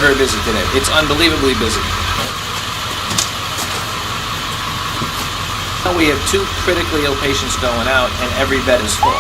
very busy today. It's unbelievably busy. We have 2 critically ill patients going out, and every bed is full.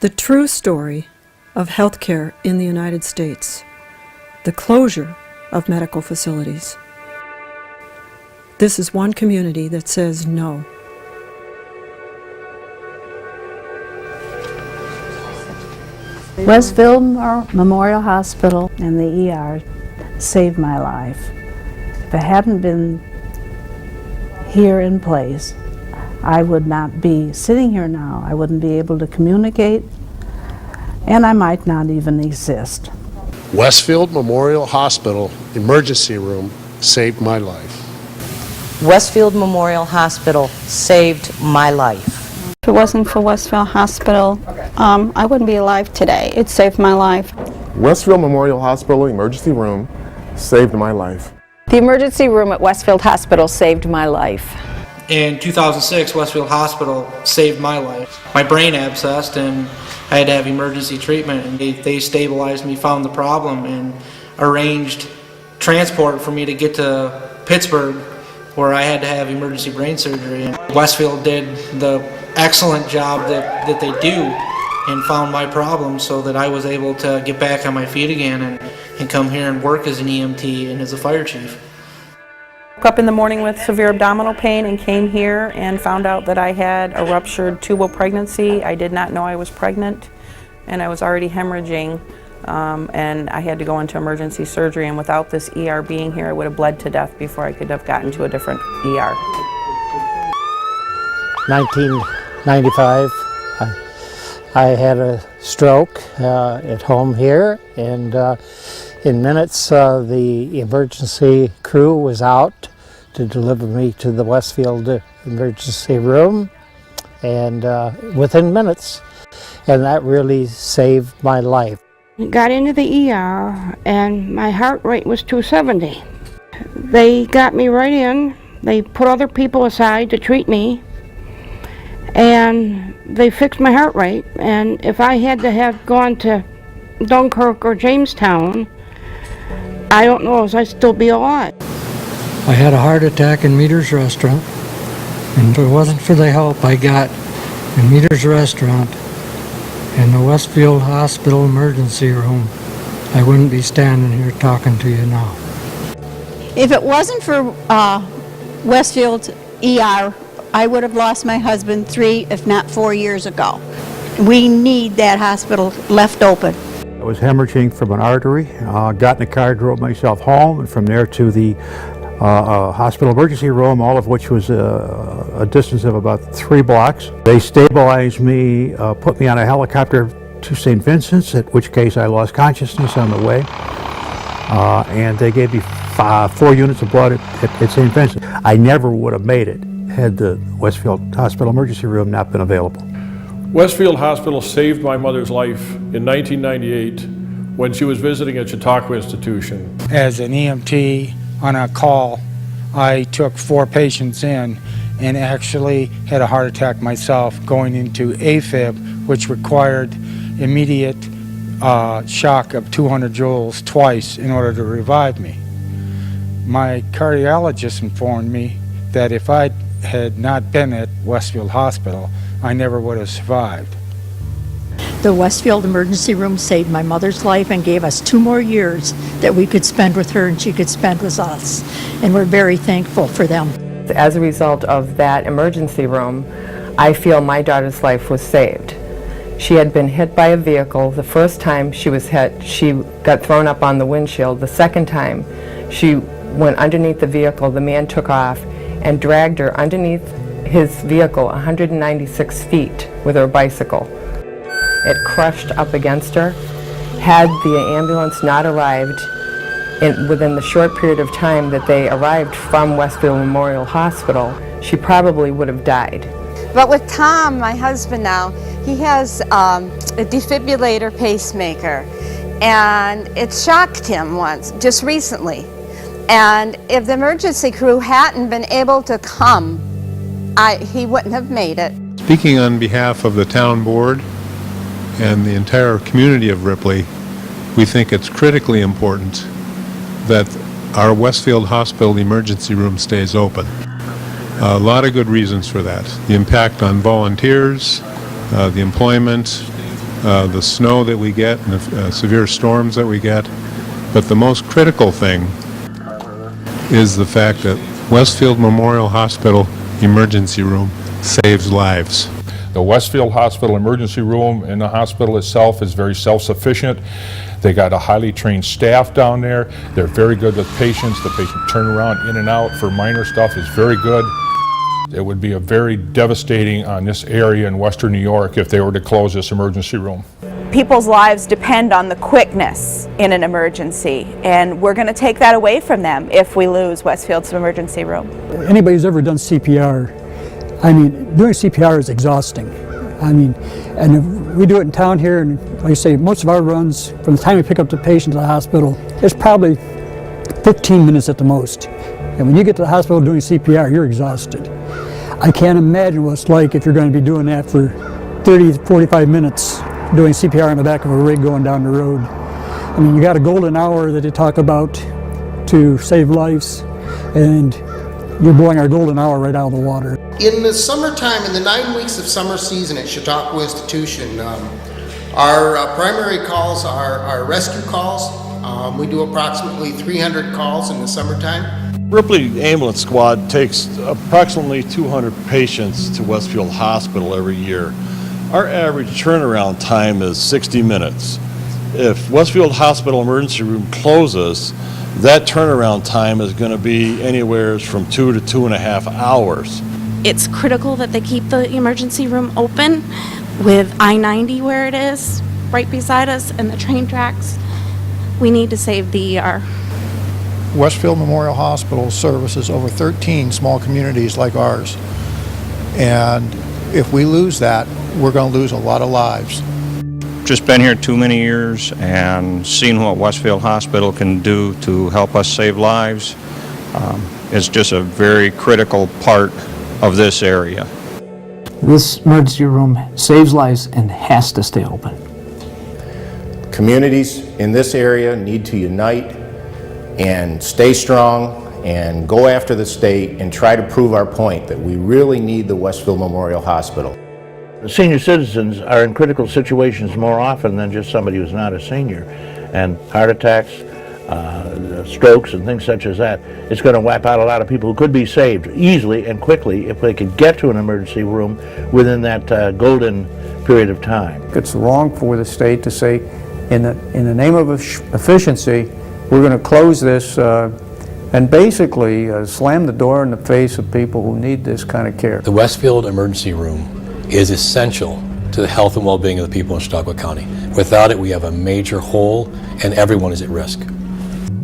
The true story of healthcare in the United States, the closure of medical facilities. This is one community that says no. Westfield Memorial Hospital and the ER saved my life. If it hadn't been here in place, I would not be sitting here now. I wouldn't be able to communicate, and I might not even exist. Westfield Memorial Hospital emergency room saved my life. Westfield Memorial Hospital saved my life. If it wasn't for Westfield Hospital, I wouldn't be alive today. It saved my life. Westfield Memorial Hospital emergency room saved my life. The emergency room at Westfield Hospital saved my life. In 2006, Westfield Hospital saved my life. My brain abscessed and I had to have emergency treatment, and they stabilized me, found the problem, and arranged transport for me to get to Pittsburgh, where I had to have emergency brain surgery. And Westfield did the excellent job that they do and found my problem so that I was able to get back on my feet again and come here and work as an EMT and as a fire chief. Woke up in the morning with severe abdominal pain and came here and found out that I had a ruptured tubal pregnancy. I did not know I was pregnant, and I was already hemorrhaging, and I had to go into emergency surgery, and without this ER being here, I would have bled to death before I could have gotten to a different ER. 1995, I had a stroke at home here, and in minutes the emergency crew was out to deliver me to the Westfield emergency room, and within minutes, and that really saved my life. Got into the ER and my heart rate was 270. They got me right in. They put other people aside to treat me, and they fixed my heart rate. And if I had to have gone to Dunkirk or Jamestown, I don't know if I'd still be alive. I had a heart attack in Meter's Restaurant, and if it wasn't for the help I got in Meter's Restaurant and the Westfield Hospital emergency room, I wouldn't be standing here talking to you now. If it wasn't for Westfield ER, I would have lost my husband 3, if not 4 years ago. We need that hospital left open. I was hemorrhaging from an artery, got in a car, drove myself home, and from there to the hospital emergency room, all of which was a distance of about 3 blocks. They stabilized me, put me on a helicopter to St. Vincent's, at which case I lost consciousness on the way, and they gave me 4 units of blood at St. Vincent. I never would have made it had the Westfield Hospital emergency room not been available. Westfield Hospital saved my mother's life in 1998 when she was visiting at Chautauqua Institution. As an EMT on a call, I took 4 patients in and actually had a heart attack myself going into AFib, which required immediate shock of 200 joules twice in order to revive me. My cardiologist informed me that if I had not been at Westfield Hospital, I never would have survived. The Westfield emergency room saved my mother's life and gave us 2 more years that we could spend with her and she could spend with us. And we're very thankful for them. As a result of that emergency room, I feel my daughter's life was saved. She had been hit by a vehicle. The first time she was hit, she got thrown up on the windshield. The second time, she went underneath the vehicle. The man took off and dragged her underneath his vehicle 196 feet with her bicycle. It crushed up against her. Had the ambulance not arrived within the short period of time that they arrived from Westfield Memorial Hospital, she probably would have died. But with Tom, my husband now, he has a defibrillator pacemaker, and it shocked him once, just recently. And if the emergency crew hadn't been able to come, he wouldn't have made it. Speaking on behalf of the town board and the entire community of Ripley, we think it's critically important that our Westfield Hospital emergency room stays open. A lot of good reasons for that. The impact on volunteers, the employment, the snow that we get, and the severe storms that we get. But the most critical thing is the fact that Westfield Memorial Hospital emergency room saves lives. The Westfield Hospital emergency room and the hospital itself is very self-sufficient. They got a highly trained staff down there. They're very good with patients. The patient turnaround in and out for minor stuff is very good. It would be a very devastating on this area in Western New York if they were to close this emergency room. People's lives depend on the quickness in an emergency, and we're going to take that away from them if we lose Westfield's emergency room. Anybody who's ever done CPR, I mean, doing CPR is exhausting. I mean, and if we do it in town here, and like I say, most of our runs, from the time we pick up the patient to the hospital, it's probably 15 minutes at the most. And when you get to the hospital doing CPR, you're exhausted. I can't imagine what it's like if you're going to be doing that for 30 to 45 minutes, doing CPR in the back of a rig going down the road. I mean, you got a golden hour that they talk about to save lives, and you're blowing our golden hour right out of the water. In the summertime, in the 9 weeks of summer season at Chautauqua Institution, our primary calls are rescue calls. We do approximately 300 calls in the summertime. Ripley Ambulance Squad takes approximately 200 patients to Westfield Hospital every year. Our average turnaround time is 60 minutes. If Westfield Hospital emergency room closes, that turnaround time is going to be anywhere from 2 to 2.5 hours. It's critical that they keep the emergency room open with I-90 where it is, right beside us, and the train tracks. We need to save the ER. Westfield Memorial Hospital services over 13 small communities like ours. And if we lose that, we're going to lose a lot of lives. Just been here too many years and seen what Westfield Hospital can do to help us save lives. It's just a very critical part of this area. This emergency room saves lives and has to stay open. Communities in this area need to unite and stay strong and go after the state and try to prove our point that we really need the Westfield Memorial Hospital. Senior citizens are in critical situations more often than just somebody who's not a senior. And heart attacks, strokes and things such as that, it's going to wipe out a lot of people who could be saved easily and quickly if they could get to an emergency room within that golden period of time. It's wrong for the state to say, in the name of efficiency, we're going to close this and basically slam the door in the face of people who need this kind of care. The Westfield Emergency Room is essential to the health and well-being of the people in Chautauqua County. Without it, we have a major hole and everyone is at risk.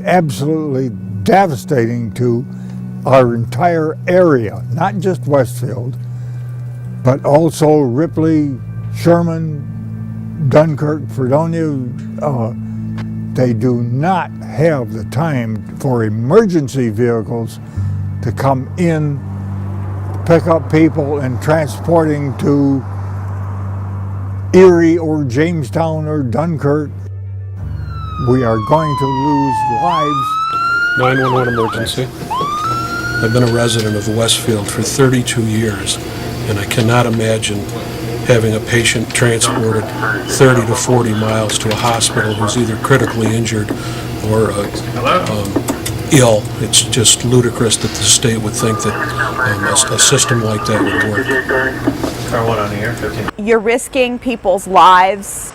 Absolutely devastating to our entire area, not just Westfield, but also Ripley, Sherman, Dunkirk, Fredonia. They do not have the time for emergency vehicles to come in, pick up people and transporting to Erie or Jamestown or Dunkirk. We are going to lose lives. 911 emergency. I've been a resident of Westfield for 32 years, and I cannot imagine having a patient transported 30 to 40 miles to a hospital who's either critically injured or ill. It's just ludicrous that the state would think that a system like that would work. Car 1 on the air, 15. You're risking people's lives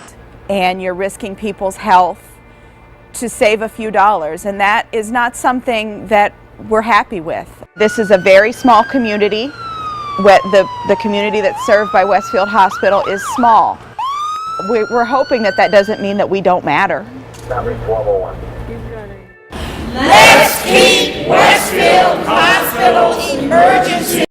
and you're risking people's health to save a few dollars, and that is not something that we're happy with. This is a very small community. The community that's served by Westfield Hospital is small. We're hoping that doesn't mean that we don't matter. Let's keep Westfield Hospital emergency